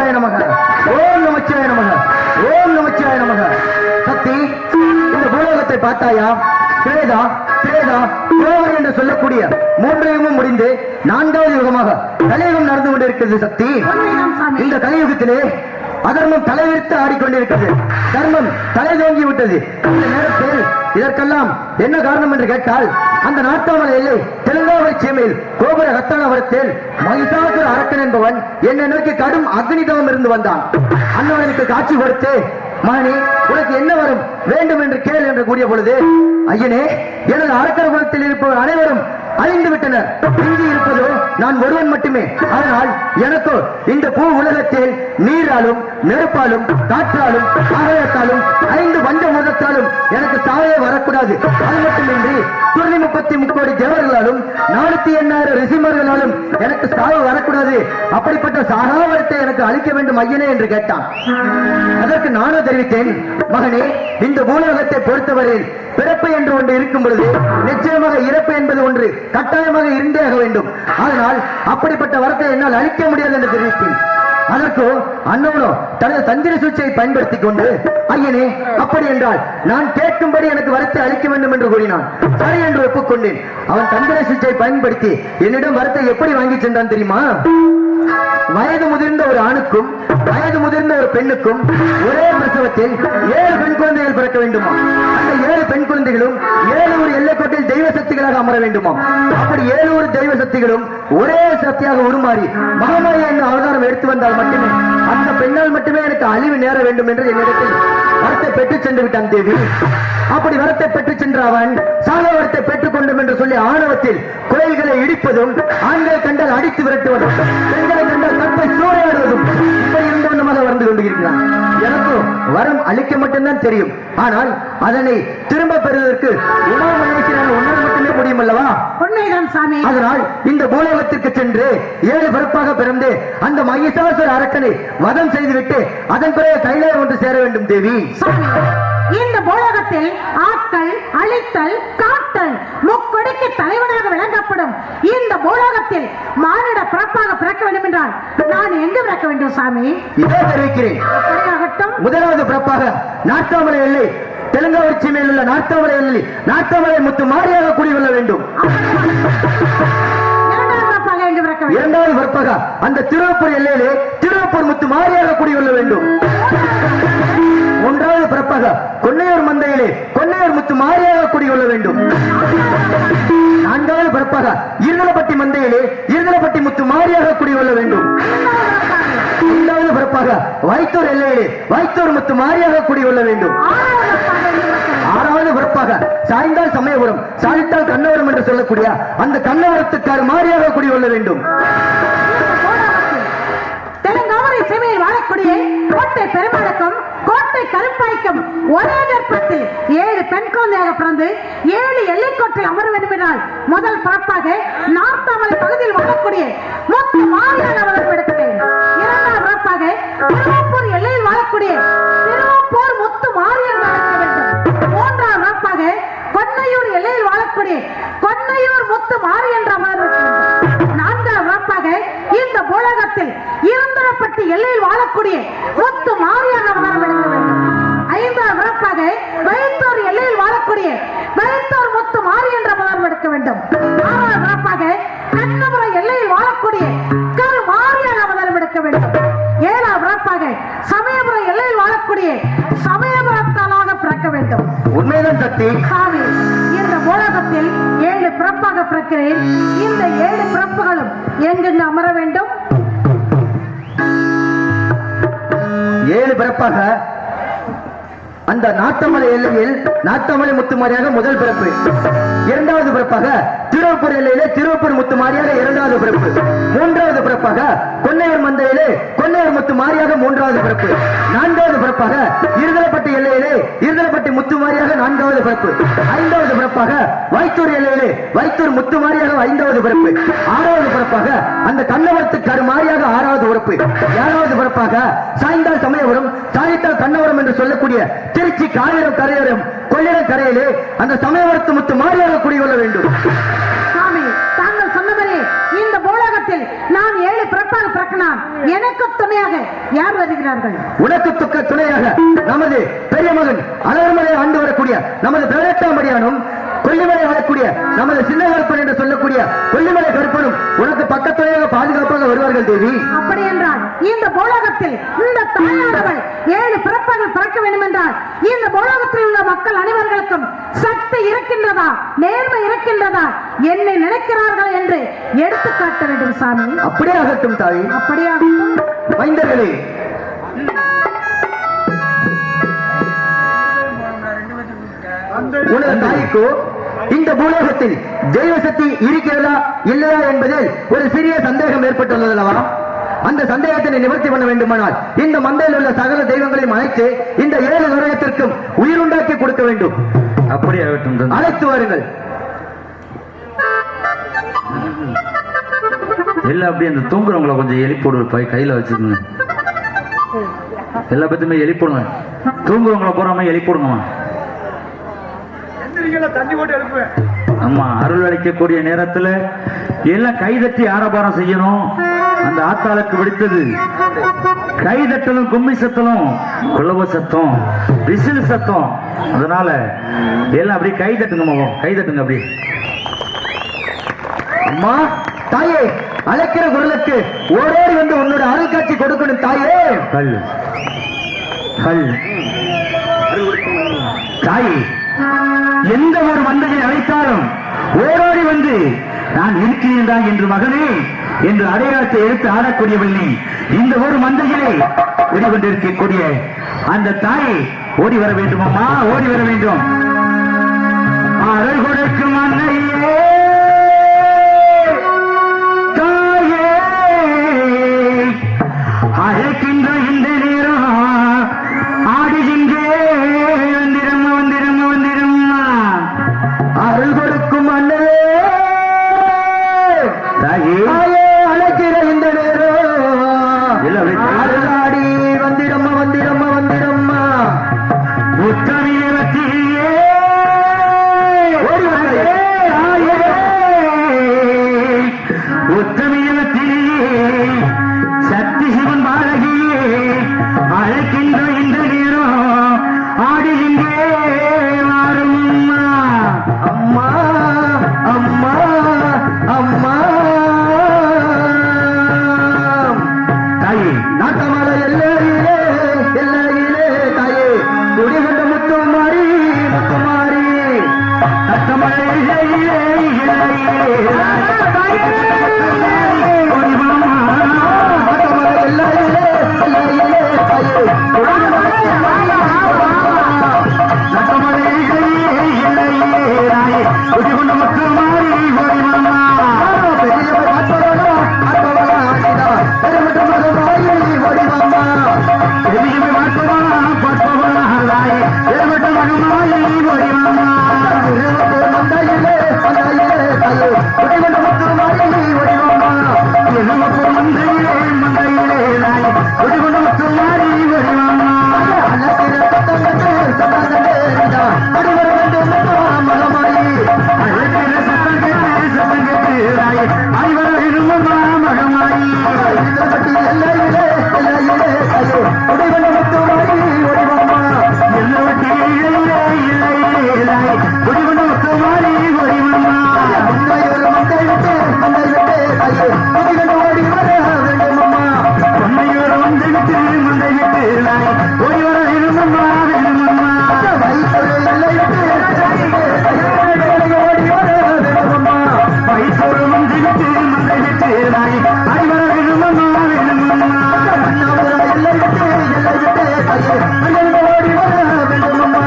நமச்சிவாய நமக. ஓம் நமச்சிவாய நமக. ஓம் நமச்சிவாய நமக. சக்தி, இந்த பூலோகத்தை பார்த்தாயா? திரேதா திரேதா கோவர் என்று சொல்லக்கூடிய மூன்றையும் முடிந்து 4வது யுகமாக கலியுகம் நடந்து கொண்டிருக்கிறது. சக்தி, இந்த கலியுகத்திலே அதர்மம் தலைவிரித்து ஆடிக்கொண்டிருக்கிறது. தர்மம் தலை தோங்கி விட்டது. இந்த நேரத்தில் இதற்கெல்லாம் என்ன காரணம் என்று கேட்டால், அந்த நாட்டாமல் எல்லை தெலுங்காவை சீமையில் கோபுர ரத்தனவரத்தில் மகிஷாசுர அரக்கன் என்பவன் என்னை நோக்கி கடும் அக்னிதவம் இருந்து வந்தான். அண்ணனுக்கு காட்சி கொடுத்து, மகனே உனக்கு என்ன வரும் வேண்டும் என்று கேள் என்று கூறிய பொழுது, ஐயனே எனது அரக்கர் குலத்தில் இருப்பவர் அனைவரும் அழிந்து விட்டனர். இங்கு இருப்பதோ நான் ஒருவன் மட்டுமே. அதனால் எனக்கு இந்த பூ உலகத்தில் நீராலும் நெருப்பாலும் காற்றாலும் ஆகாயத்தாலும் 5 வஞ்ச முதத்தாலும் எனக்கு சாவே வரக்கூடாது. அது மட்டுமின்றி 33 கோடி தேவர்களாலும் 408,000 ரிசிமர்களாலும் எனக்கு சாவு வரக்கூடாது. அப்படிப்பட்ட சாகாவரத்தை எனக்கு அளிக்க வேண்டும் ஐயனே என்று கேட்டான். அதற்கு நானும் தெரிவித்தேன், மகனே இந்த பூலோகத்தை பொறுத்தவரையில் பிறப்பு என்று ஒன்று இருக்கும் பொழுது நிச்சயமாக இறப்பு என்பது ஒன்று கட்டாயமாக இருந்தே ஆக வேண்டும். அதனால் அப்படிப்பட்ட வரத்தை என்னால் அளிக்க முடியாது என்று தெரிவித்தேன். அதற்கு அண்ணனோ தனது தந்திர சூழ்ச்சியை பயன்படுத்திக் கொண்டு, ஐயனே அப்படி என்றால் நான் கேட்கும்படி எனக்கு வரத்தை அளிக்க வேண்டும் என்று கூறினான். சரி என்று ஒப்புக்கொண்டேன். அவன் தந்திர சூழ்ச்சியை பயன்படுத்தி என்னிடம் வரத்தை எப்படி வாங்கி சென்றான் தெரியுமா? வயது முதிர்ந்த ஒரு ஆணுக்கும் வயது முதிர்ந்த ஒரு பெண்ணுக்கும் ஒரே பிரசவத்தில் 7 பெண் குழந்தைகள் பிறக்க வேண்டுமா? அந்த 7 பெண் குழந்தைகளும் 7 ஒரு எல்லைக்கோட்டில் தெய்வ சக்திகளாக அமர வேண்டுமா? அப்படி 7 ஒரு தெய்வ சக்திகளும் ஒரே சக்தியாக உருமாறி மகாமாரி என்ற அவதாரம் எடுத்து வந்தால் மட்டுமே அந்த பெண்ணால் மட்டுமே எனக்கு அழிவு நேர வேண்டும் என்று என்னிடத்தில் வரத்தை பெற்றுச் சென்று விட்டான் தேவி. அப்படி வரத்தை பெற்றுச் சென்ற அவன் சாக வரத்தை பெற்றுக் கொண்டோம் என்று சொல்லி ஆணவத்தில் கோயில்களை இடிப்பதும், ஆண்களை கண்டால் அடித்து விரட்டுவதும், பெண்களை கண்டால் கற்பை சூறையாடுவதும் இப்படி இருந்தவனமாக வந்து கொண்டிருக்கிறான். எனக்கும் வரம் அளிக்க மட்டும்தான் தெரியும். ஆனால் அதனை திரும்ப பெறுவதற்கு உணவு உணவு மட்டுமே முடியும் அல்லவா? அதனால் இந்த பூலோகத்திற்கு சென்று 7 பிறப்பாக பிறந்து அந்த மகிஷாசுர அரக்கனை வதம் செய்துவிட்டு அதன் பிறகு கைலாயம் ஒன்று சேர வேண்டும் தேவி. இந்த பூலோகத்தில் ஆட்கள் அழித்தல் காத்தல் முக்கொடிக்கு தலைவனாக விளங்கப்படும் இந்த பூலோகத்தில் மானிட பிறப்பாக பிறக்க வேண்டும் என்றால் நான் எங்கு பிறக்க வேண்டும் சாமி? இதே தெரிவிக்கிறேன். முதலாவது பிறப்பாக நாட்டாமலை எல்லை தெலுங்காவூர் சீமையில் உள்ள நாட்டாமலை எல்லை நாட்டாமலை முத்து மாரியாக கூடிக்கொள்ள வேண்டும். இரண்டாவது பிறப்பாக அந்த திருவப்பூர் எல்லையிலே திருவப்பூர் முத்து மாரியாக கூடிக்கொள்ள வேண்டும். மூன்றாவது பிறப்பாக கொன்னையூர் மந்தையிலே கொன்னையூர் முத்து மாரியாக கூடிக்கொள்ள வேண்டும். நான்காவது பிறப்பாக இருதலப்பட்டி மந்தையிலே இருதலப்பட்டி முத்து மாரியாக கூடிக்கொள்ள வேண்டும். ஐந்தாவது பிறப்பாக வைத்தூர் எல்லையிலே வைத்தூர் முத்து மாரியாக கூடிக்கொள்ள வேண்டும். ஆறாவது பிறப்பாக சாய்ந்தால் சமயபுரம் சாய்த்தால் கண்ணவரம் என்று சொல்லக்கூடிய அந்த கண்ணவரத்துக்கார் மாரியாக கூடிக்கொள்ள வேண்டும். தெலுங்காவூரை சீமையில் வாழக்கூடிய கோட்டை பெருமாளுக்கும் கோட்டை கருப்பாய்க்கும் ஒரே கர்ப்பத்தில் 7 பெண் குழந்தையாக பிறந்து 7 எல்லைக்கோட்டில் அமர வேண்டும் என்றால் முதல் பிறப்பாக நார்த்தாமலை பகுதியில் வாழக்கூடிய முத்து மாரியாக வளர்ப்பு எடுக்கிறேன். இரண்டாவது பிறப்பாக திருவப்பூர் எல்லையில் வாழக்கூடிய திருவப்பூர் முத்து மாரி என்று அழைக்க வேண்டும். மூன்றாவது பிறப்பாக கொன்னையூர் எல்லையில் வாழக்கூடிய கொன்னையூர் முத்து மாரி என்ற அமர வேண்டும். நான்காவது பிறப்பாக இந்த பூலோகத்தில் இருந்தரப்பட்டி எல்லையில் வாழக்கூடிய முத்து மாரியாக அவதாரம் எடுக்க வேண்டும். ஐந்தாவது பிறப்பாக வைத்தூர் எல்லையில் வாழக்கூடிய வைத்தூர் முத்து மாரி என்ற அவதாரம் எடுக்க வேண்டும். ஆறாவது பிறப்பாக கண்ணபுரம் எல்லையில் வாழக்கூடிய கரு மாரியாக அவதாரம் எடுக்க வேண்டும். ஏழாவது பிறப்பாக சமயபுரம் எல்லையில் வாழக்கூடிய சமயபுரத்தாலாக பிறக்க வேண்டும். உண்மைதான் சக்தி. சாமி, இந்த பூலோகத்தில் 7 பிறப்பாக பிறக்கிறேன். இந்த 7 பிறப்புகளும் எங்கெங்கு அமர வேண்டும்? 7 பிறப்பாக அந்த நாட்டமலை எல்லையில் நாட்டமலை முத்துமாரியாக முதல் பிறப்பு. இரண்டாவது பிறப்பாக திருவப்பூர் எல்லையிலே திருவப்பூர் முத்துமாரியாக இரண்டாவது பிறப்பு. மூன்றாவது பிறப்பாக கொன்னையூர் மந்தையிலே கொன்னையூர் முத்துமாரியாக மூன்றாவது பிறப்பு. நான்காவது பிறப்பாக இருதலப்பட்டி எல்லையிலே இருதலப்பட்டி முத்துமாரியாக நான்காவது பிறப்பு. ஐந்தாவது பிறப்பாக வைத்தூர் எல்லையிலே வைத்தூர் முத்துமாரியாக ஐந்தாவது பிறப்பு. ஆறாவது பிறப்பாக அந்த கண்ணவரத்து கருமாரியாக ஆறாவது பிறப்பு. ஏழாவது பிறப்பாக சாய்ந்தால் சமயபுரம் சாய்த்தால் கண்ணவரம் என்று சொல்லக்கூடிய திருச்சி காவிரம் கரையோரம் கொள்ளிடம் கரையிலே அந்த சமயவரத்து முத்து மாரியாக குடிகொள்ள வேண்டும். சாமி, தாங்கள் சொன்னவரே இந்த பூலோகத்தில் நான் 7 பிறப்பாக பிறக்கினான். எனக்கு துணையாக யார் வருகிறார்கள்? உனக்கு துணையாக நமது பெரிய மகன் அழகர்மலை ஆண்டு வரக்கூடிய நமது 18ஆம் அடியானும், கொல்லிமலை ஆளக்கூடிய நமது சின்ன கருப்பன் என்று சொல்லக்கூடிய கொல்லிமலை கருப்பனும் உனக்கு பக்கத்துணையாக பாதுகாப்பாக வருவார்கள் தேவி. அப்படி என்றால் இந்த பூலோகத்தில் இந்த தாயானவள் 7 பிறப்பாக பிறக்க வேண்டும் என்றால் இந்த பூலோகத்தில் உள்ள மக்கள் அனைவர்களுக்கும் சக்தி இருக்கின்றதா, நேர்மை இருக்கின்றதா, என்னை நினைக்கிறார்கள் என்று எடுத்து காட்ட வேண்டும் சாமி. அப்படியே ஆகட்டும் தாய், அப்படியே மைந்தர்களே. உனது தாய்க்கு இந்த பூலோகத்தில் தெய்வ சக்தி இருக்கிறதா இல்லையா என்பதில் ஒரு சிறிய சந்தேகம் ஏற்பட்டுள்ளது அல்லவா? அந்த சந்தேகத்தினை நிவர்த்தி பண்ண வேண்டுமானால் இந்த மந்தையில் உள்ள சகல தெய்வங்களையும் அழைத்து இந்த 7 உலகத்திற்கும் உயிருண்டாக்கி கொடுக்க வேண்டும். அப்படியே ஆகட்டும், அழைத்து வாருங்கள். எல்லாம் அப்படியே அந்த தூங்குறவங்களை கொஞ்சம் எழுப்பிவிடு, கையில வச்சுக்கோங்க. எல்லா பத்தியுமே எழுப்பிடுங்க, தூங்குறவங்களை போறாம எழுப்பிடுங்கம்மா. தண்ணி போட்டு எழுப்புவேன். ஆமா, அருள் அளிக்கக்கூடிய நேரத்துல எல்லாம் கைதட்டி ஆரபாரம் செய்யணும். அந்த ஆத்தாளுக்கு பிடித்தது கைதட்டலும், கும்மி சத்தலும், குலவ சத்தம், விசில் சத்தம். அதனால எல்லாம் அப்படியே கைதட்டுங்க, கைதட்டுங்க அப்படியே. அம்மா தாயே, அழைக்கிற குரலுக்கு ஓடோடி வந்து உன்னோட அருள் காட்சி கொடுக்கணும் தாயே. கல் கல் தாயே, எந்த ஒரு மந்தையை அழைத்தாலும் ஓடோடி வந்து நான் இருக்கிறேன் என்று மகனே என்று அடையாளத்தை எடுத்து ஆடக்கூடியவள் நீ. இந்த ஒரு மந்தையிலே ஓடிக்கொண்டிருக்கக்கூடிய அந்த தாயை ஓடி வர வேண்டும் அம்மா, ஓடி வர வேண்டும். அருள் கொடுக்கும் அன்னையே தாயே, அழைக்கின்ற இந்த நேரம் ஆடுகின்றே வந்திரம்மா, வந்திரம்மா, வந்திரம்மா. அருள் கொடுக்கும் அண்ணே தாயே, அழைக்கிற இந்த நேரம் எல்லாம் அருளாடி வந்திரம்மா, வந்திரம்மா, வந்திரம்மா. உத்தமிழத்திலே ஓடி வந்தாயே. உத்தமிழத்திலே சக்தி சிவன் பாலகியே, அழைக்கின்ற இந்த நேரம் ஆடுகின்றே மாறும் அம்மா, அம்மா, அம்மா. தாயே, நாட்டமலை எல்லையிலே, எல்லையிலே தாயே, குடிகொண்ட முத்துமாரி, முத்துமாரி. தத்தமழை இலையிலே, இலையிலே நாட்டமலை எல்லையிலே, எல்லையிலே தாயே, குடிகொண்ட முத்துமாரி. தத்தமழை இலையிலே, இலையிலே தாயே, குடிகொண்ட முத்துமாரி ஓடி மாமா. பெரியவர் ஆத்மவனா, ஆத்மவனா ஆடினா, பெருமட்ட மகமாயி ஓடி மாமா. பெரியவை பார்ப்பவனா, பார்ப்பவனா தாயே, ஏற்பட்ட மகமாயி ஓடி மாமா. இருபது மந்தையிலே, மந்தையிலே தாயே, குடிகொண்ட முத்துமாரி ஓடி மாமா. எழுவப்பூர் மந்தையிலே, மந்தையிலே தாயே, குடிகொண்ட முத்துமாரி ஓடி மாமா. அழகிற சத்தம் கண்டு, சத்தம் கண்டு எறிந்தா, அடிவர வேண்டும் மகமாயி. அழைக்கிற சத்தம் கேட்டு, சத்தம் கேட்டு தாயே, ஐவர விரும்பமா மகமாயி. இருபத்தி எல்லையிலே, எல்லையிலே தாயே, குடிகொண்ட முத்துமாரி ஓடி மாமா. எல்லோட்டி இலையிலே, இலையிலே தாயே, குடிகொண்ட முத்துமாரி ஓடி மாமா. உன்னையொரு மந்தை விட்டு, மந்தை விட்டு தாயே, குடிகொண்டு ஓடி வர வேண்டும் அம்மா. பொன்னையோர் வந்து விட்டு, மந்தை விட்டு தாயே, ஓடி வர விரும்பமா, விரும்பமா. வைத்தொரு எல்லை விட்டு, ஓடி வர வேண்டும் அம்மா. வைத்தோடு வந்து விட்டு, மந்தை விட்டு தாயே, ஐவர விரும்பமா, விரும்பமா. அண்ணாமலை எல்லை விட்டு, எல்லை விட்டு தாயே, அண்ணன் ஓடி வர வேண்டும் அம்மா.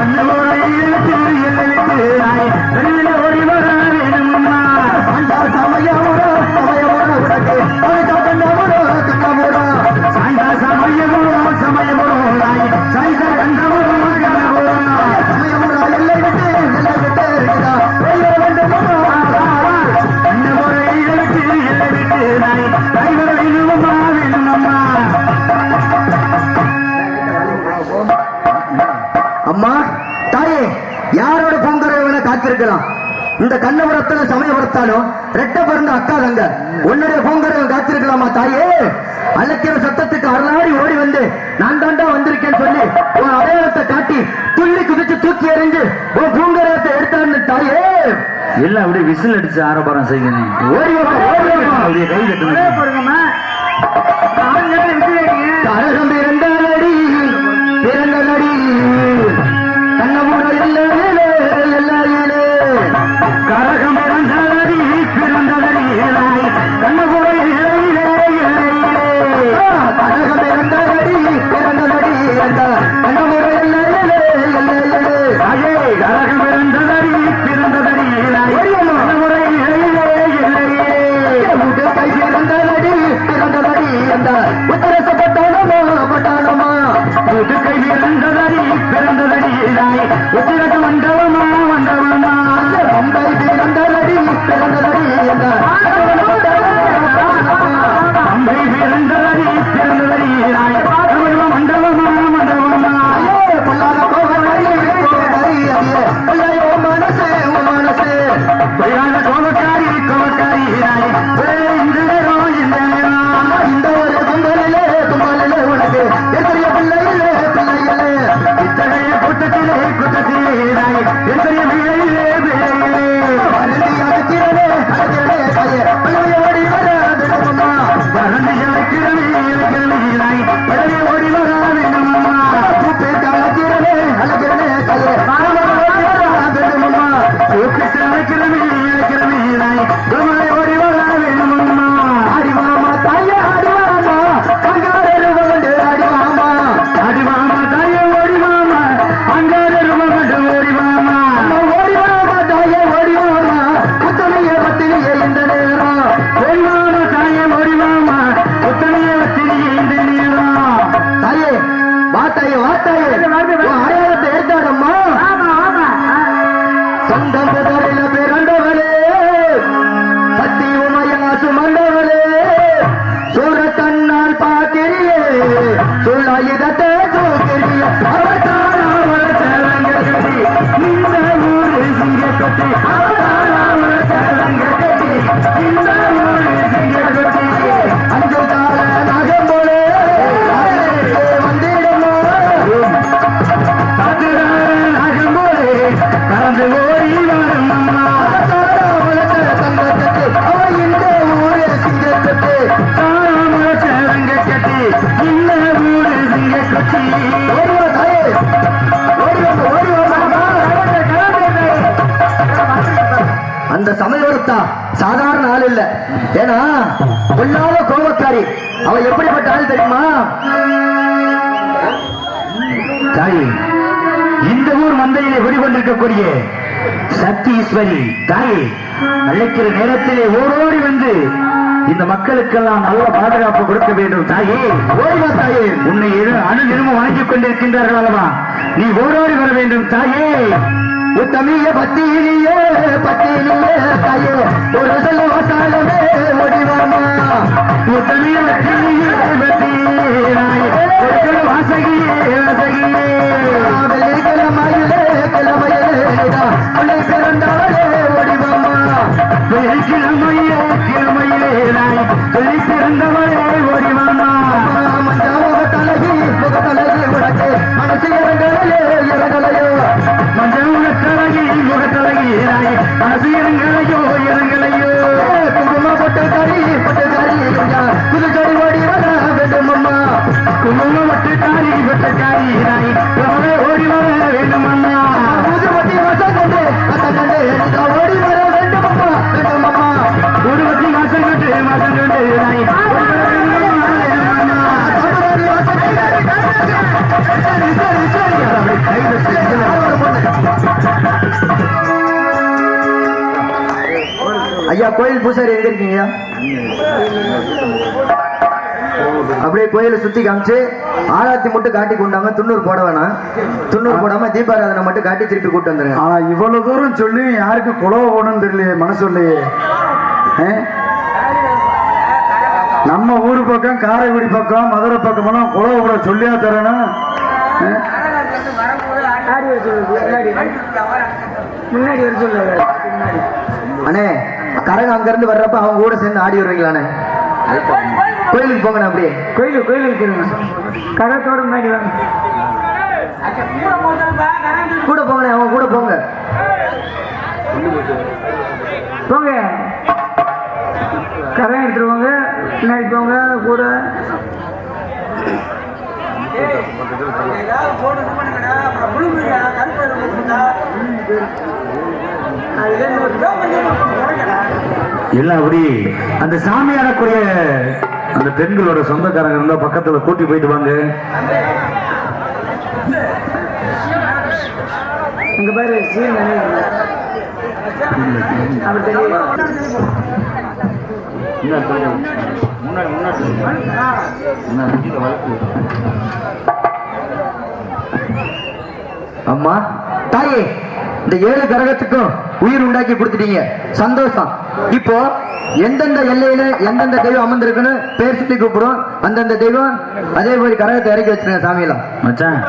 அண்ணனோட இழுத்து, எல்லை விட்டு தாயே, வெளியில ஓடி வர விரும்பமா. ஆண்டா சமயமுறா, சமயமுறா உனக்கு அழுத்தா கண்டமுறா, கண்டமுறா. சாய்ந்தா சமயமோ, சமயமோ தாயே, சாய்ந்தா கண்டமோ, கண்டமோ. சமயமுறா எல்லை விட்டு, எல்லை விட்டு இருக்குதா, வெளியே வேண்டும் அம்மா. அண்ணனோட இழுத்து, எல்லை விட்டு தாயே, ஐவர விரும்பமா, விரும்பமா. அம்மா தாயே, யாரோட பூங்கரவனை காத்திருக்கலாம்? இந்த கண்ணபுரத்துல சமயபுரத்தாலும் ரெட்ட பிறந்த அக்கா தங்க உன்னுடைய பூங்கரவன் காத்திருக்க வந்திருக்கலாமா தாயே? அழைக்கிற சத்தத்துக்கு அருளாடி ஓடி வந்து நான் தாண்டா வந்திருக்கேன்னு சொல்லி உன் அடையாளத்தை காட்டி துள்ளி குதிச்சு தூக்கி எறிஞ்சு உன் பூங்கரத்தை எடுத்தான்னு தாயே. எல்லாம் அப்படியே விசில் அடிச்சு ஆரம்பரம் செய்யணும். ஓடி வாமா, ஓடி வாமா. அப்படியே கை கட்டுங்க. கரகம் பிறந்தடி பிறந்தடி கண்ணமுட எல்லாரிலே எல்லாரிலே கரகம் பிறந்ததடி பிறந்ததடி கண்ணபுர இலையிலே இலையிலே கரகம் பிறந்தடி பிறந்தடி கண்ணமுட எல்லாரிலே எல்லாரிலே அஜே கரகம் பிறந்ததடி பிறந்ததடி கண்ணபுர இலையிலே இலையிலே கை பிறந்தடி பிறந்தடி உத்தரச பட்டாளமா பட்டாளமா கை பிறந்ததடி பிறந்ததடி உத்திரக மண்டபமா மண்டபமா மும்பை பிறந்தடி பிறந்தடி அம்பை பிறந்ததடி பிறந்ததடி மண்டபமா மண்டபமா பொல்லாத கோபக்காரி மனசே மனசே பொய்யாத கோபக்காரி கோபக்காரி இந்த நேரம் இந்த நேரம் இந்த ஒரு கும்பலிலே கும்பலிலே உனக்கு எத்தனைய பிள்ளையிலே பிள்ளையிலே இத்தகைய கூட்டத்திலே கூட்டத்திலே எத்தனைய விளையிலே விளையிலே வருந்தி அழைக்கிறனே அழைக்கிறனே கையே பழமைய ஓடி வராதம்மா வளர்ந்து இழைக்கிறமே இழைக்கிறமே பழவி ஓடி வர வேண்டுமம்மா கூப்பிட்டு அழைக்கிறனே அழைக்கிறனே கையே வராதம்மா கூப்பிட்டு அழைக்கிறமே இழைக்கிறமே பழவி ஓடி வர வேண்டுமம்மா அடிவாமா தாயே அடிவாமா அங்காரு வந்து அடிவாமா அடிவாமா தாயே ஓடி மாமா அங்காரு மகன் ஓடி மாமா ஓடிவாமா தாயே ஓடிவாமா புத்தனைய பத்தினியே இந்த நேரம் ஓடிவாமா தாயே ஓடி மாமா புத்தனைய வச்சிரியே இந்த நேரம் தாயே வாத்தாயே வாத்தாயே அடையாளத்தை எடுத்தாடம்மா சொந்தம் புதரில பிறந்தவளே சக்தி உமையா சுமந்தவளே சூரத்தன்னால் பாக்கிரியே சுழாயுதத்தை தூக்கிறிய அவதாராவள சலங்க கட்டி இந்த ஊரு சிங்கக்கட்டி அவதாராவள சலங்க கட்டி இந்த ஊரு சிங்கக்கட்டி அஞ்சு கால நகம் போலே வந்திடமோ பதுரார நகம்போலே பறந்து ஓடி வரும் அம்மா தங்கத்துக்கு அவ இந்த ஊரே சிங்கத்துக்கு தாராமல சலங்க கட்டி இந்த ஊரு சிங்கக்கட்டி ஓடிவா தாயே ஓடிவா அந்த சமயோரத்தா சாதாரண ஆள் இல்ல. ஏன்னா கொல்லாத கோபக்காரி. அவ எப்படிப்பட்ட ஆள் தெரியுமா? தாய் இந்த ஊர் மந்தையிலே ஓடிக்கொண்டிருக்கக்கூடிய சக்தி ஈஸ்வரி தாய் அழைக்கிற நேரத்திலே ஓடோடி வந்து இந்த மக்களுக்கெல்லாம் நல்ல பாதுகாப்பு கொடுக்க வேண்டும் தாயே. ஓடிவா தாயே. உன்னை அணுதினமும் வணங்கிக் கொண்டிருக்கின்றார்கள் அல்லவா? நீ ஓடோடி வர வேண்டும் தாயே. உத்தமிய பத்தினியே பத்தினியே தாயே ஒரு செல்வசாலமே ஓடிவாமா உத்தமிய வட்டியே வட்டியாய், ஒரு வாசகியே வாசகியே கிழமையிலே கிழமையிலே உன்னை பிறந்தாலே ஓடிவாமா கிழமையே கிழமையே சொல்லி பிறந்தவளே ஓடிவாமா முகத்தலகி முகத்தலகி உனக்கு மனசு இறங்கலையே இறங்கலையோ மஞ்சள் முகத்தலகி முகத்தலகி மனசு இறங்கலையோ இறங்கலையோ குங்கும பொட்டு கறி புதுச்சடி ஓடி வர வேண்டும் அம்மா குங்கும வட்டுக்காரி வட்டுக்காரி ஓடி வர வேண்டும் அம்மா புதுமதி வசம் கண்டு ஓடி வர வேண்டும் அம்மா வேண்டும் அம்மா உருவத்தி மாசம் கட்டு ஐயா கோயில் பூசாரி எங்க இருக்கீங்க? அப்படியே கோயிலை சுத்தி காமிச்சு ஆராத்தி மட்டும் காட்டி கொண்டாங்க. துண்ணூறு போட வேணாம். துண்ணூறு போடாம தீபாராதனை மட்டும் காட்டி திருப்பி கூட்டு வந்துருங்க. ஆனா இவ்வளவு தூரம் சொல்லி யாருக்கு குலவ போடணும்னு தெரியலையே, மனசு இல்லையே. நம்ம ஊரு பக்கம் காரைக்குடி பக்கம் மதுரை பக்கமெல்லாம் குலவ போட சொல்லியா தரணும். அண்ணே கரகம் அங்க இருந்து வர்றப்ப அவங்க கூட சேர்ந்து ஆடி வருவீங்களாண்ணே? கோயிலுக்கு போங்கண்ணா அப்படியே. கோயிலுக்கு இருக்குதுங்க. கரத்தோட முன்னாடி வாங்க. கூட போங்கண்ணே, அவங்க கூட போங்க. போங்க. கரை எடுத்துருவாங்க. பின்னாடி போங்க கூட. எல்லாம் அப்படி அந்த சாமியாரக்கூடிய அந்த பெண்களோட சொந்தக்காரங்க இருந்தா பக்கத்துல கூட்டி போயிட்டு வாங்க. இங்க பாரு சீன் அம்மா தாயே, இந்த 7 கிரகத்துக்கும் உயிர் உண்டாக்கி கொடுத்துட்டீங்க, சந்தோஷம். இப்போ எந்தெந்த எல்லையில எந்தெந்த தெய்வம் அமர்ந்திருக்குன்னு பேர் சொல்லி கூப்பிடும். அந்தந்த தெய்வம் அதே மாதிரி கரகத்தை இறக்கி வச்சிருங்க சாமியெல்லாம். மச்சான்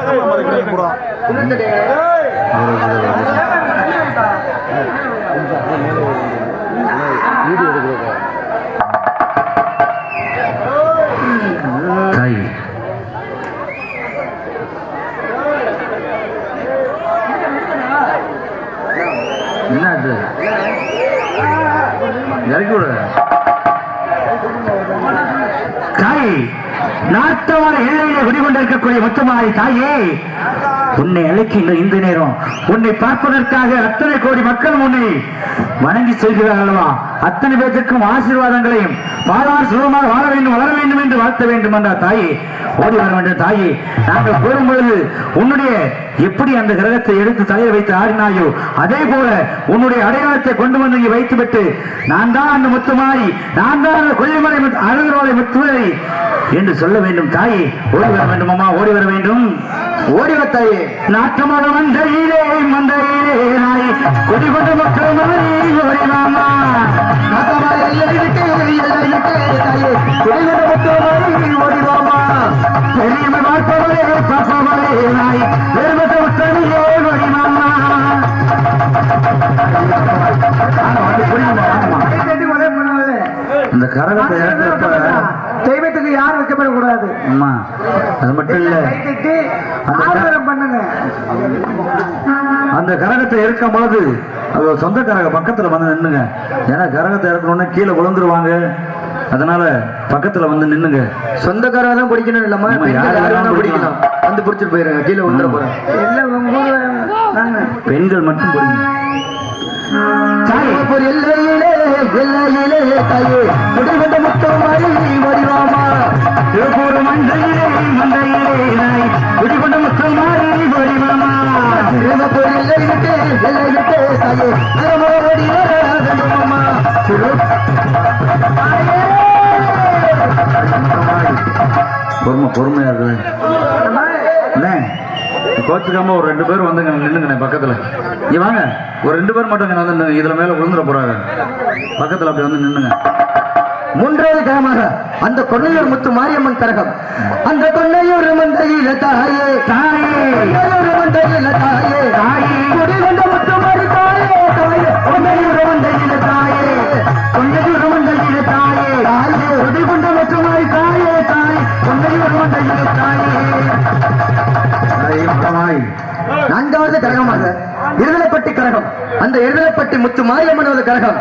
தாய் என்ன அது இறக்கி விடு. தாய் நாட்டவார எல்லையிலே குடிகொண்டிருக்கக்கூடிய முத்துமாரி தாயே, உன்னை அழைக்கின்ற இந்த நேரம் உன்னை பார்ப்பதற்காக அத்தனை கோடி மக்கள் உன்னை வணங்கி செல்கிறார்கள் அல்லவா? அத்தனை பேருக்கும் ஆசீர்வாதங்களையும் வாழ்வார் சுகமாக வாழ வேண்டும், வளர வேண்டும் என்று வாழ்த்த வேண்டும் என்ற தாயே, ஓடி வர வேண்டும் தாயே. நாங்கள் கூறும் பொழுது உன்னுடைய எப்படி அந்த கிரகத்தை எடுத்து தலையில் வைத்து ஆடினாயோ அதே போல உன்னுடைய அடையாளத்தை கொண்டு வந்து இங்கே வைத்துவிட்டு நான் தான் அந்த முத்துமாரி, நான் தான் அந்த கொல்லிமலை அழகரோலை முத்துவரை என்று சொல்ல வேண்டும் தாயே. ஓடி வர வேண்டும் அம்மா, ஓடி வர வேண்டும். ஓடிவ தாயே. நாட்டமான மந்தையிலே மந்தையிலே நாய் கொடிகொண்ட மக்கள் மாறி ஓடிவாமா. பெரியமை பார்ப்பவரே பார்ப்பவரே நாய் வேறுபட்ட மக்களையே ஓடிவாமா. இந்த கரகத்தை தெய்வத்துக்கு யாரும் வைக்கப்படக்கூடாது. அம்மா அது மட்டும் இல்ல, பண்ணுங்க. அந்த கரகத்தை இறக்கும் போது அது சொந்த கரக பக்கத்துல வந்து நின்னுங்க. ஏன்னா கரகத்தை இறக்கணும்னா கீழே விழுந்துருவாங்க, அதனால பக்கத்துல வந்து நின்னுங்க. சொந்தக்காரங்க தான் பிடிக்கணும் இல்லம்மா, பிடிக்கணும் வந்து பிடிச்சிட்டு போயிருங்க, கீழே விழுந்துட போறேன். பெண்கள் மட்டும் பிடிங்க. எல்லையிலே எல்லையிலே தாயே முடிவெட்ட முத்தமாரி வடிவாமா. திருப்பூர் மந்தையிலே மந்தையிலே நாய் குடிகொண்ட முத்தமாரி வடிவாமா. திருப்பூர் எல்லையிலே எல்லையிலே தாயே திருமோடி வரணுமா. பொறுமையா இருக்கு. கோச்சுக்காம ஒரு 2 பேர் வந்து நின்னுங்க பக்கத்துல. இங்க வாங்க, ஒரு 2 பேர் மட்டும் வந்து இதுல மேல விழுந்துட போறாங்க. பக்கத்துல அப்படி வந்து நின்னுங்க. 3வது கிரகமாக அந்த கொன்னையூர் முத்து மாரியம்மன் கரகம். அந்த கொன்னையூர் மந்தையில தாயே தாயே மந்தையில தாயே தாயே குடிகொண்ட முத்து மாறி தாயே தாயே கொன்னையூர் மந்தையில தாயே கொண்டையூர் மந்தையில தாயே தாயே குடிகொண்ட முத்து மாறி தாயே தாயே கொண்டையூர் மந்தையில தாயே. 4வது கரகமாக இருதலைப்பட்டி கரகம். அந்த இருதலைப்பட்டி முத்து மாரியம்மன் கரகம்.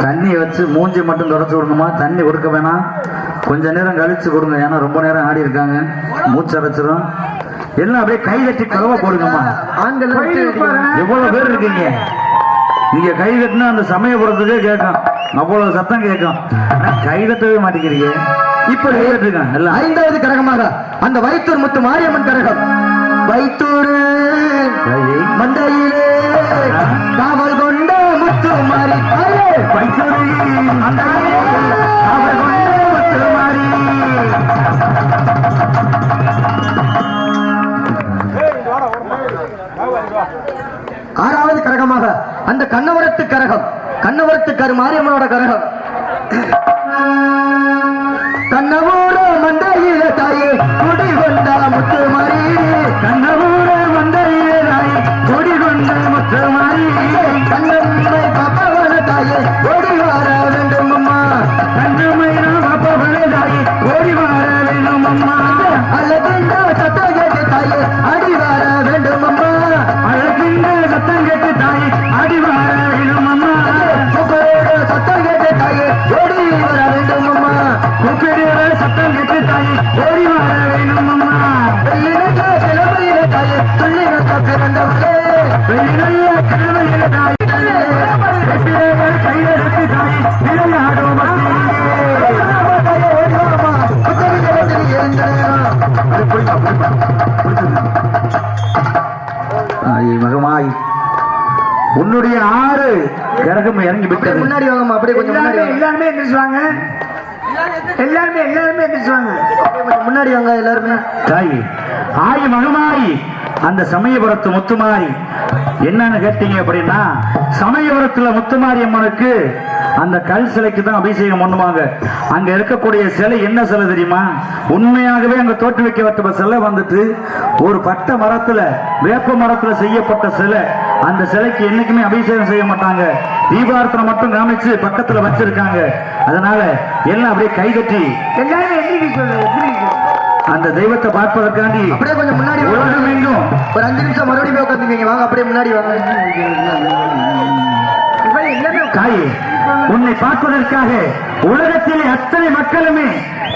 தண்ணி வச்சு மூஞ்சி மட்டும் தொடச்சு விடணுமா? தண்ணி கொடுக்க வேணாம், கொஞ்ச நேரம் கழிச்சு கொடுங்க. ஏன்னா ரொம்ப நேரம் ஆடி இருக்காங்க, மூச்சு அடைச்சிடும். எல்லாம் அப்படியே கை தட்டி கதவை போடுங்கம்மா. ஆண்கள் எவ்வளவு பேர் இருக்கீங்க, நீங்க கை தட்டினா அந்த சமயபுரத்துக்கே கேட்கும், அவ்வளவு சத்தம் கேட்கும். கை தட்டவே மாட்டேங்கிறீங்க. இப்ப 5வது கரகமாக அந்த வைத்தூர் முத்து மாரியம்மன் கரகம். வைத்தூர் மந்தையிலே காவல் கொண்ட முத்து மாரி வைத்தூர் காவல் கொண்ட முத்து மாரி. 6வது கரகமாக அந்த கண்ணவரத்து கரகம். கண்ணவரத்து கரு மாரியம்மனோட கரகம். கண்ணவோட மந்தையில தாயே குடி கொண்டா அழகின்ற சத்தம் கேட்டு தாயே அடி வர வேண்டும் அம்மா அழகின்ற சத்தம் கேட்டு தாயே அடி வர வேண்டும் அம்மா கூப்பிடுற சத்தம் கேட்டு தாயே ஓடி வர வேண்டும் அம்மா கூப்பிடுற சத்தம் கேட்டு தாயே ஓடி வர வேண்டும் அம்மா வெள்ளி நல்ல கிழமையில தாயே துள்ளி நட்ட பிறந்தவளே வெள்ளி நல்ல கிழமையில தாயே கையெடுத்து தாயே விளையாடும் மகமாய் உன்னுடைய ஆறு கிரகம் இறங்கி விட்டது. முன்னாடி வாங்கம்மா, அப்படியே கொஞ்சம் முன்னாடி வாங்க. எல்லாருமே எந்திரிச்சுவாங்க. எல்லாருமே எந்திரிச்சுவாங்க. கொஞ்சம் முன்னாடி வாங்க எல்லாருமே. தாய் ஆயி மகமாயி அந்த சமயபுரத்து முத்துமாரி என்னன்னு கேட்டீங்க அப்படின்னா, சமயபுரத்துல முத்துமாரி அம்மனுக்கு அந்த கல் சிலைக்கு தான் அபிஷேகம் பண்ணுவாங்க. அங்க இருக்கக்கூடிய சிலை என்ன சிலை தெரியுமா? உண்மையாகவே அங்க தோற்று வைக்கப்பட்ட சிலை வந்துட்டு ஒரு பட்ட மரத்துல, வேப்ப மரத்துல செய்யப்பட்ட சிலை. அந்த சிலைக்கு என்னைக்குமே அபிஷேகம் செய்ய மாட்டாங்க, தீபாரத்தனை மட்டும் காமிச்சு பக்கத்துல வச்சிருக்காங்க. அதனால எல்லாம் அப்படியே கைகட்டி எல்லாருமே அந்த தெய்வத்தை பார்ப்பதற்காண்டி அப்படியே கொஞ்சம் முன்னாடி உலகம் எங்கும் ஒரு 5 நிமிஷம் மறுபடியும் போய் உட்காந்துக்கீங்க. வாங்க அப்படியே முன்னாடி வாங்க. தாயே, உன்னை பார்ப்பதற்காக உலகத்திலே அத்தனை மக்களுமே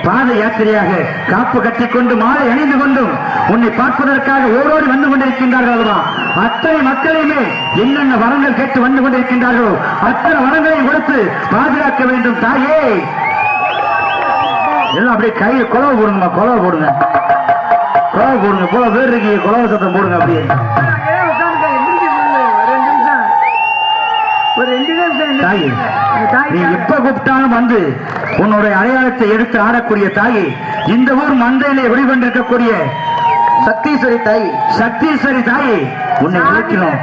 பாத யாத்திரையாக காப்பு கட்டிக்கொண்டு மாலை அணிந்து கொண்டும் உன்னை பார்ப்பதற்காக ஓடோடி வந்து கொண்டிருக்கின்றார்கள் அல்லவா? அத்தனை மக்களையுமே என்னென்ன வரங்கள் கேட்டு வந்து கொண்டிருக்கின்றார்களோ அத்தனை வரங்களை கொடுத்து பாதுகாக்க வேண்டும் தாயே. எல்லாம் அப்படியே கையை குழவை போடுங்கம்மா, குழவை போடுங்க, குழவை போடுங்க. போல பேர் இருக்கீங்க, குழவை சத்தம் போடுங்க. அப்படியே தாயே, நீ எப்ப கூப்பிட்டாலும் வந்து உன்னுடைய அடையாளத்தை எடுத்து ஆடக்கூடிய தாயே, இந்த ஊர் மந்தையிலே வெளிவந்திருக்கக்கூடிய சக்தீஸ்வரி தாய், சக்தீஸ்வரி தாயே, உன்னை விளக்கினோம்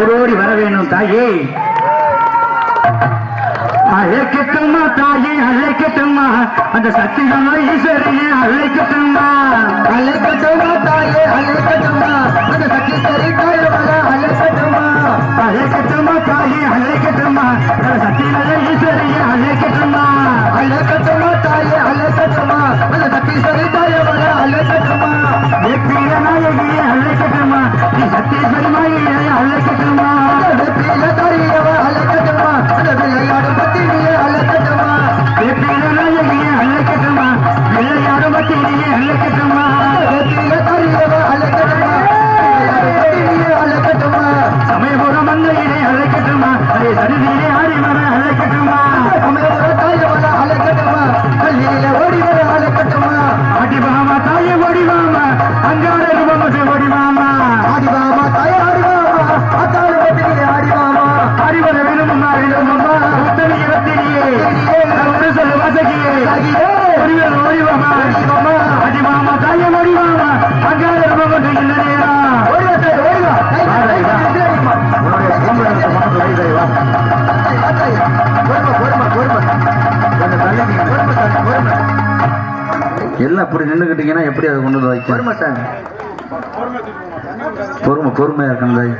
ஓடோடி வர வேண்டும் தாயே. அழைக்கட்டுமா தாயே, அழைக்கட்டுமா அந்த சக்திகமா ஈஸ்வரியே, அழைக்கட்டுமா அழைக்கட்டுமா தாயே, அழைக்கட்டுமா அந்த சக்தீஸ்வரி தாய் அழைக்கட்டுமா, அழைக்கட்டுமா தாயே, அழைக்கட்டுமா அந்த சக்திகமா ஈஸ்வரியே, அழைக்கட்டுமா, அழைக்கட்டுமா தாயே, அழைக்கட்டுமா அந்த சக்தீஸ்வரி தாய் அழைக்கட்டுமா, வெற்றில நாயகியே அழைக்கட்டுமா, நீ சக்தீஸ்வரி மாயே அழைக்கட்டுமா, வெற்றில தாரியவ அழைக்கட்டுமா, அந்த விளையாடும் பத்தினியே அழைக்கட்டுமா, வெற்றில நாயகியே அழைக்கட்டுமா, விளையாடும் பத்தினியே அழைக்கட்டுமா, வெற்றில தாரியவ அழைக்கட்டுமா, விளையாடும் பத்தினியே அழைக்கட்டுமா, சமயபுரம் மந்தையிலே அழைக்கட்டுமா, அதே சன்னிதியிலே ஆடி வர அழைக்கட்டுமா, சமயபுர தாயவன அழைக்கட்டுமா, பள்ளியில ஓடி வர அழைக்கட்டுமா, ஆடிவாமா தாயே ஓடிவாமா, அங்காட ரூபமது ஓடிவாமா, ஆடிவாமா தாயே ஆடிவாமா, அத்தாடு பத்தினியே ஆடிவாமா, ஆடிவர வேணுமம்மா வேணுமம்மா, உத்தமி இரத்தினியே ஒன்று சொல்லு வாசகியே, ஒருவர் ஓடிவாமா, ஆடிவாமா தாயே ஓடிவாமா, அங்காட ரூபமது இந்த நேரம் ஓடிவா தாய் ஓடிவா எல்லாம் அப்படி நின்றுக்கிட்டீங்கன்னா எப்படி அதை கொண்டு வந்து வைக்க? பொறுமையா இருக்கணும் தாய்.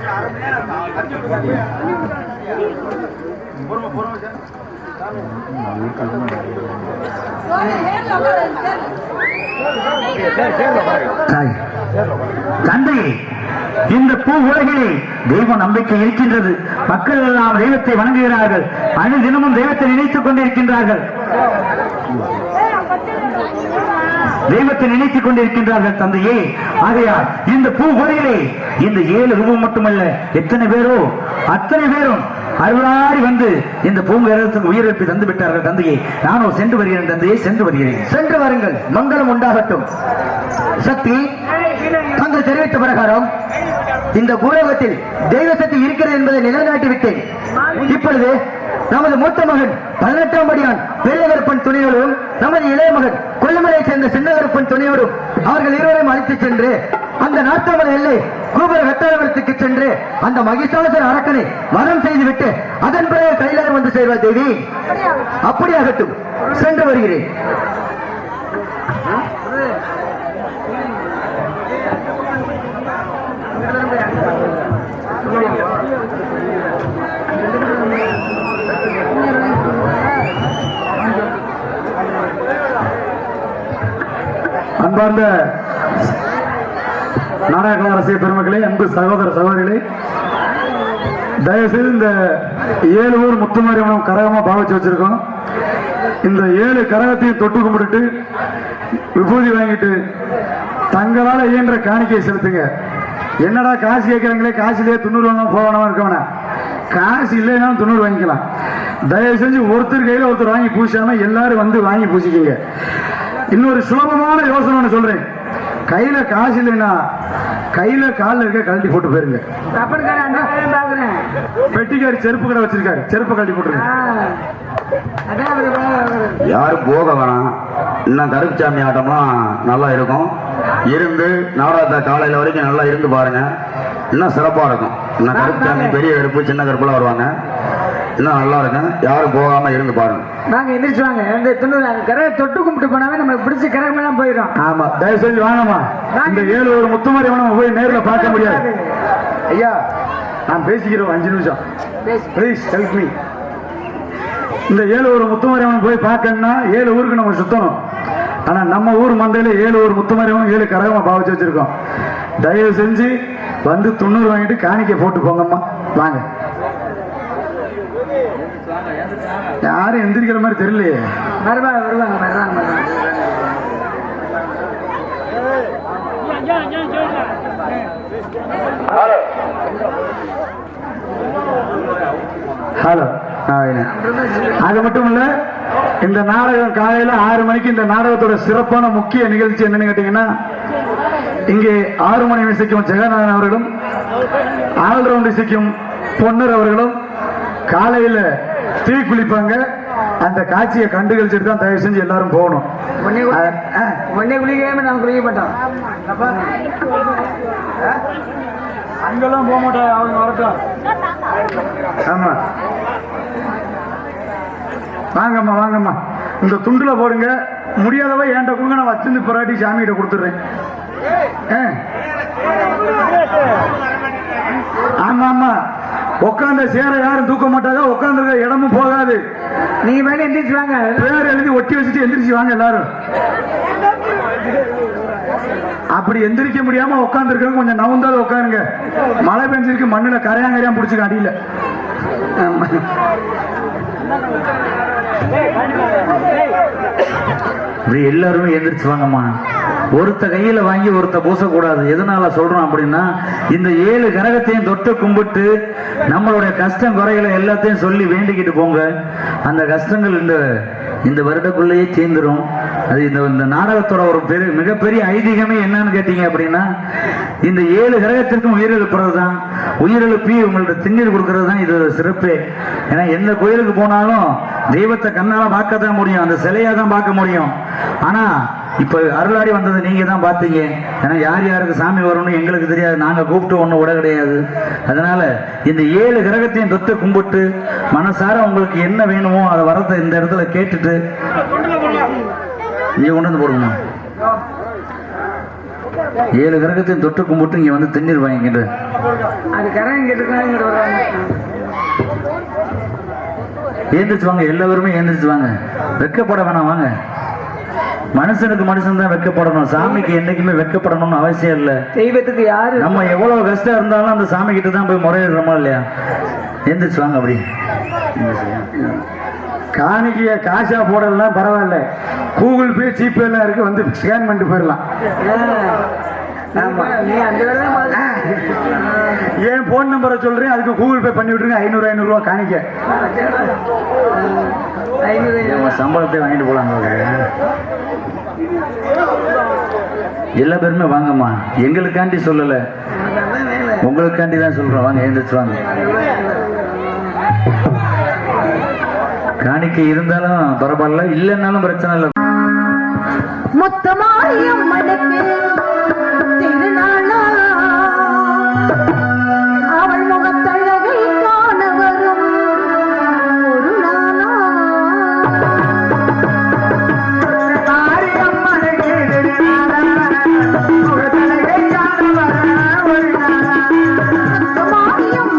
தாய், தந்தையே, இந்த பூ உலகிலே தெய்வ நம்பிக்கை இருக்கின்றது. மக்கள் எல்லாம் தெய்வத்தை வணங்குகிறார்கள், அணு தினமும் தெய்வத்தை நினைத்துக் கொண்டிருக்கின்றார்கள், தெய்வத்தை நினைத்துக் கொண்டிருக்கின்றார்கள் தந்தையே. ஆகையால் இந்த பூ உலகிலே இந்த 7 ரூபம் மட்டுமல்ல, எத்தனை பேரோ அத்தனை பேரும் அருளாடி வந்து இந்த பூங்கரத்துக்கு உயிரிழப்பை தந்து விட்டார்கள் தந்தையே. நானும் சென்று வருகிறேன் தந்தையே, சென்று வருகிறேன். சென்று வருங்கள், மங்களம் உண்டாகட்டும். சக்தி, தாங்கள் தெரிவித்த பிரகாரம் இந்த பூலோகத்தில் தெய்வ சக்தி இருக்கிறது என்பதை நிலைநாட்டி விட்டேன். இப்பொழுது நமது மூத்த மகன் 18ஆம் படியான் பெரியகருப்பன் துணையோடும் நமது இளைய மகன் கொல்லுமலை சேர்ந்த சின்னகருப்பன் துணையோடும் அவர்கள் இருவரையும் அழைத்துச் சென்று அந்த நாட்டாமல் எல்லை கூபர வெட்டாளவரத்துக்கு சென்று அந்த மகிஷாசுர அரக்கனை வதம் செய்துவிட்டு அதன் பிறகு கைலாயம் வந்து சேர்வார் தேவி. அப்படியாகட்டும், சென்று வருகிறேன். அன்பார்ந்த நாடக அரசியல் பெருமக்களே, அன்பு சகோதர சகோதரிகளே, தயவுசெய்து இந்த 7 ஊர் முத்துமாரியம்மன் கரகமா பாவிச்சு வச்சிருக்கோம். இந்த 7 கரகத்தையும் தொட்டு கும்பிட்டுட்டு விபூதி வாங்கிட்டு தங்களால இயன்ற காணிக்கையை செலுத்துங்க. என்னடா காசு கேட்கறீங்களே, காசுலயே 90 வாங்க போகணும் இருக்கவன, காசு இல்லைனாலும் 90 வாங்கிக்கலாம். தயவு செஞ்சு ஒருத்தர் கையில ஒருத்தர் வாங்கி பூசாம எல்லாரும் வந்து வாங்கி பூசிக்கீங்க. இன்னொரு சுலபமான யோசனை ஒன்று சொல்றேன். கையில காசு இல்லைன்னா கையில காலில் இருக்க கழட்டி போட்டு போயிருங்க. பெட்டிக்காரி செருப்பு கடை வச்சிருக்காரு, செருப்பு கழட்டி போட்டுருங்க. யாரும் போக வேணாம். இன்னும் கருப்புச்சாமி ஆட்டம்லாம் நல்லா இருக்கும். இருந்து நவராத்திரி காலையில் வரைக்கும் நல்லா இருந்து பாருங்க, இன்னும் சிறப்பாக இருக்கும். இன்னும் கருப்புச்சாமி பெரிய கருப்பு சின்ன கருப்புலாம் வருவாங்க, இன்னும் நல்லா இருக்கும். யாரும் போகாம இருந்து பாருங்க. வாங்க எந்திரிச்சு வாங்க. இந்த 90 கரையை தொட்டு கும்பிட்டு போனாவே நம்ம பிடிச்ச கரகமெல்லாம் போயிடும். ஆமா, தயவு செஞ்சு வாங்கம்மா. இந்த 7 ஒரு முத்துமாரியம்மனை போய் நேரில் பார்க்க முடியாது. ஐயா நான் பேசிக்கிறோம் 5 நிமிஷம், ப்ளீஸ் ஹெல்ப் மீ. இந்த 7 ஒரு முத்துமாரியம்மன் போய் பார்க்கணும்னா 7 ஊருக்கு நம்ம சுத்தணும். ஆனா நம்ம ஊர் மந்தையில 7 ஒரு முத்துமாரியம்மன் 7 கரகமா பாவிச்சு வச்சிருக்கோம். தயவு செஞ்சு வந்து 90 வாங்கிட்டு காணிக்கை போட்டு போங்கம்மா. வாங்க. யாரும் எந்திரிக்கிற மாதிரி தெரியலையே. வருவாங்க வருவாங்க வருவாங்க வருவாங்க. ஹலோ. அது மட்டும் இல்ல, இந்த நாடகம் காலையில 6 மணிக்கு இந்த நாடகத்தோட சிறப்பான முக்கிய நிகழ்ச்சி என்னன்னு கேட்டீங்கன்னா, இங்கே 6 மணி இசைக்கும் ஜெகநாதன் அவர்களும், ஆல்ரவுண்ட் இசைக்கும் பொன்னர் அவர்களும் காலையில தீ குளிப்பாங்க. அந்த காட்சியை கண்டுகளிச்சுட்டு தான் தயவு செஞ்சு எல்லாரும் போகணும். ஒன்னே குளிக்காம நான் குளிக்க மாட்டோம். அங்கெல்லாம் போக மாட்டோம், அவங்க வரட்டும். ஆமா, வாங்கம்மா வாங்கம்மா. இந்த துண்டுல போடுங்க. முடியாதவ என்கிட்ட கொடுங்க, நான் வச்சிருந்து புறாட்டி சாமிகிட்ட கொடுத்துட்றேன். ஆமா ஆமா, உட்காந்த சேர யாரும் தூக்க மாட்டாங்க, உட்காந்துருக்க இடமும் போகாது. நீங்க மேல எந்திரிச்சு வாங்க. பேர் எழுதி ஒட்டி வச்சுட்டு எந்திரிச்சு வாங்க எல்லாரும். அப்படி எந்திரிக்க முடியாம உட்கார்ந்து இருக்க கொஞ்சம் நவுந்தாலும் உட்காருங்க. மழை பெஞ்சிருக்கு, மண்ணுல கரையாங்கரையா பிடிச்சிக்க அடியில. எல்லாருமே எந்திரிச்சு வாங்கம்மா. ஒருத்த கையில வாங்கி ஒருத்த பூசக்கூடாது. எதனால சொல்றோம் அப்படின்னா, இந்த 7 கரகத்தையும் தொட்டு கும்பிட்டு நம்மளுடைய கஷ்டம் குறைகளை எல்லாத்தையும் சொல்லி வேண்டிக்கிட்டு போங்க. அந்த கஷ்டங்கள் இந்த வருடக்குள்ளேயே தீர்ந்துரும். அது இந்த நாடகத்தோட ஒரு மிகப்பெரிய ஐதீகமே என்னன்னு கேட்டீங்க அப்படின்னா, இந்த 7 கிரகத்திற்கும் உயிரிழப்புறது தான். உயிரிழப்பி உங்கள்ட்ட திண்ணீர் கொடுக்கறது தான் இது சிறப்பு. ஏன்னா எந்த கோயிலுக்கு போனாலும் தெய்வத்தை கண்ணால பார்க்கத்தான் முடியும், அந்த சிலையா தான் பார்க்க முடியும். ஆனா இப்ப அருளாடி வந்தது நீங்க தான் பார்த்தீங்க. ஏன்னா யார் யாருக்கு சாமி வரும்னு எங்களுக்கு தெரியாது, நாங்க கூப்பிட்டு ஒண்ணு விட கிடையாது. அதனால இந்த 7 கிரகத்தையும் தொட்டு கும்பிட்டு மனசார உங்களுக்கு என்ன வேணுமோ அதை வரத்தை இந்த இடத்துல கேட்டுட்டு நீங்க கொண்டு வந்து போடுங்க. 7 கிரகத்தையும் தொட்டு கும்பிட்டு இங்க வந்து திண்ணீர் வாங்கிக்கிட்டு ஏந்திரிச்சு வாங்க. எல்லாருமே ஏந்திரிச்சு வாங்க, வெக்கப்பட வேணாம். வாங்க. மனுஷனுக்கு மனுஷன் தான் வெக்கப்படணும், சாமிக்கு என்னைக்குமே வெக்கப்படணும்னு அவசியம் இல்லை. தெய்வத்துக்கு யாரு நம்ம எவ்வளவு கஷ்டம் இருந்தாலும் அந்த சாமி கிட்ட தான் போய் முறையிடுறோமா இல்லையா? எந்திரிச்சு வாங்க. அப்படி காணிக்கைய காசா போடலாம் பரவாயில்ல, கூகுள் பே ஜிபே எல்லாம் இருக்கு, வந்து ஸ்கேன் பண்ணிட்டு போயிடலாம். ஏன் போன் நம்பரை சொல்றேன், அதுக்கு கூகுள் பே பண்ணி விட்டுருங்க. 500 ரூபா காணிக்க. சம்பளத்தை வாங்கிட்டு போலாங்க. எல்லா பேருமே வாங்கம்மா. எங்களுக்காண்டி சொல்லல, உங்களுக்காண்டி தான் சொல்றோம். வாங்க, எழுந்திரிச்சு வாங்க. காணிக்கை இருந்தாலும் பரவாயில்ல, இல்லைன்னாலும் பிரச்சனை இல்லை. முத்தமாரியம்மனுக்கு திருநாளா அவள் முகத்தழகை காண வரும் ஒரு நாளா. மாறியில்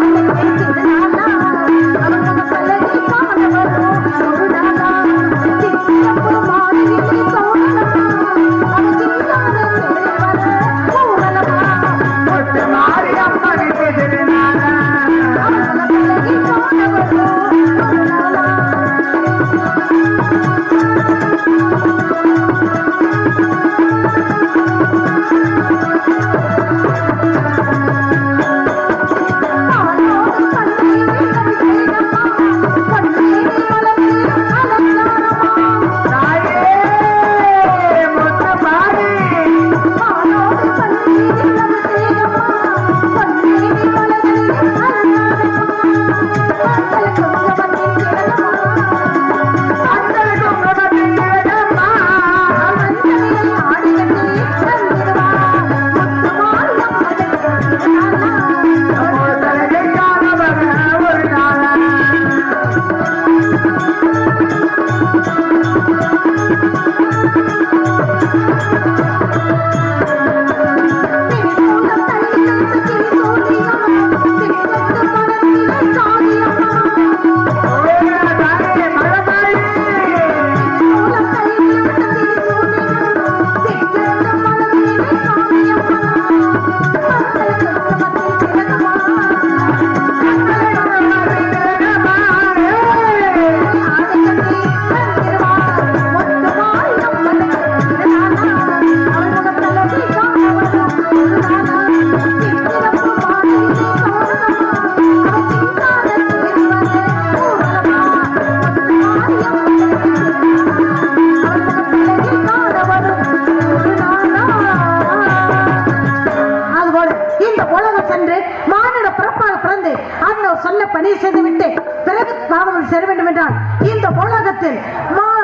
சென்று மானிட பிறப்பாக பிறந்து அன்னோர் சொன்ன பணி செய்துவிட்டு பிறகு பாவம் செல்ல வேண்டும் என்றால் இந்த உலகத்தில்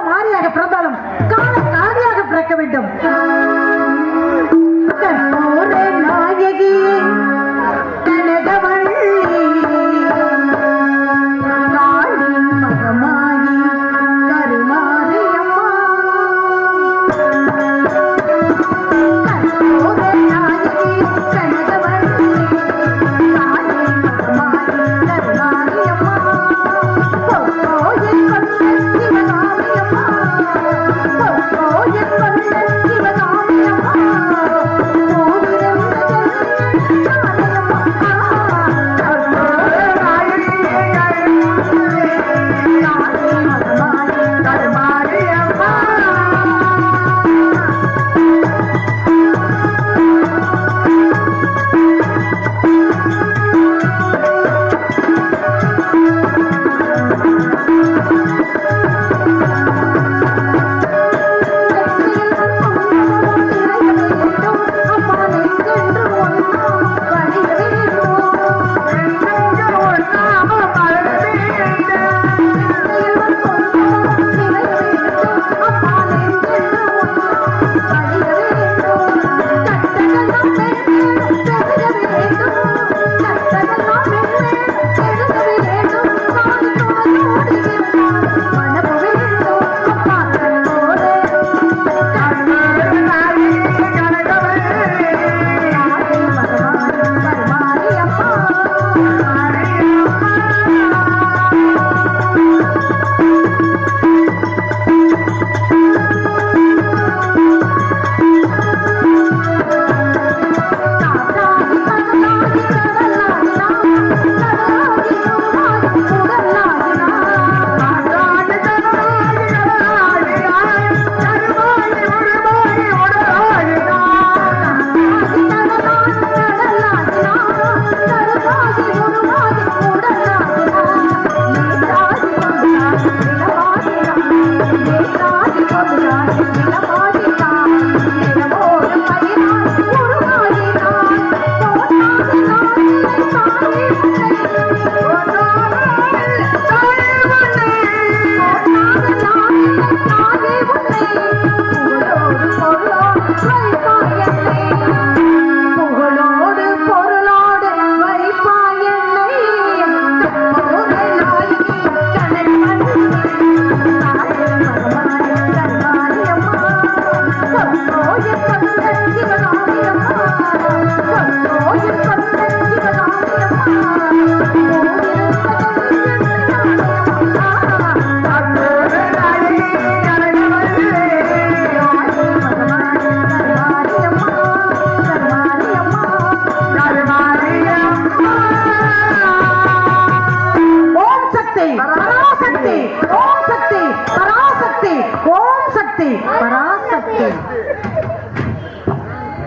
மாறியாக பிறந்தாலும் கால காடியாக பிறக்க வேண்டும்.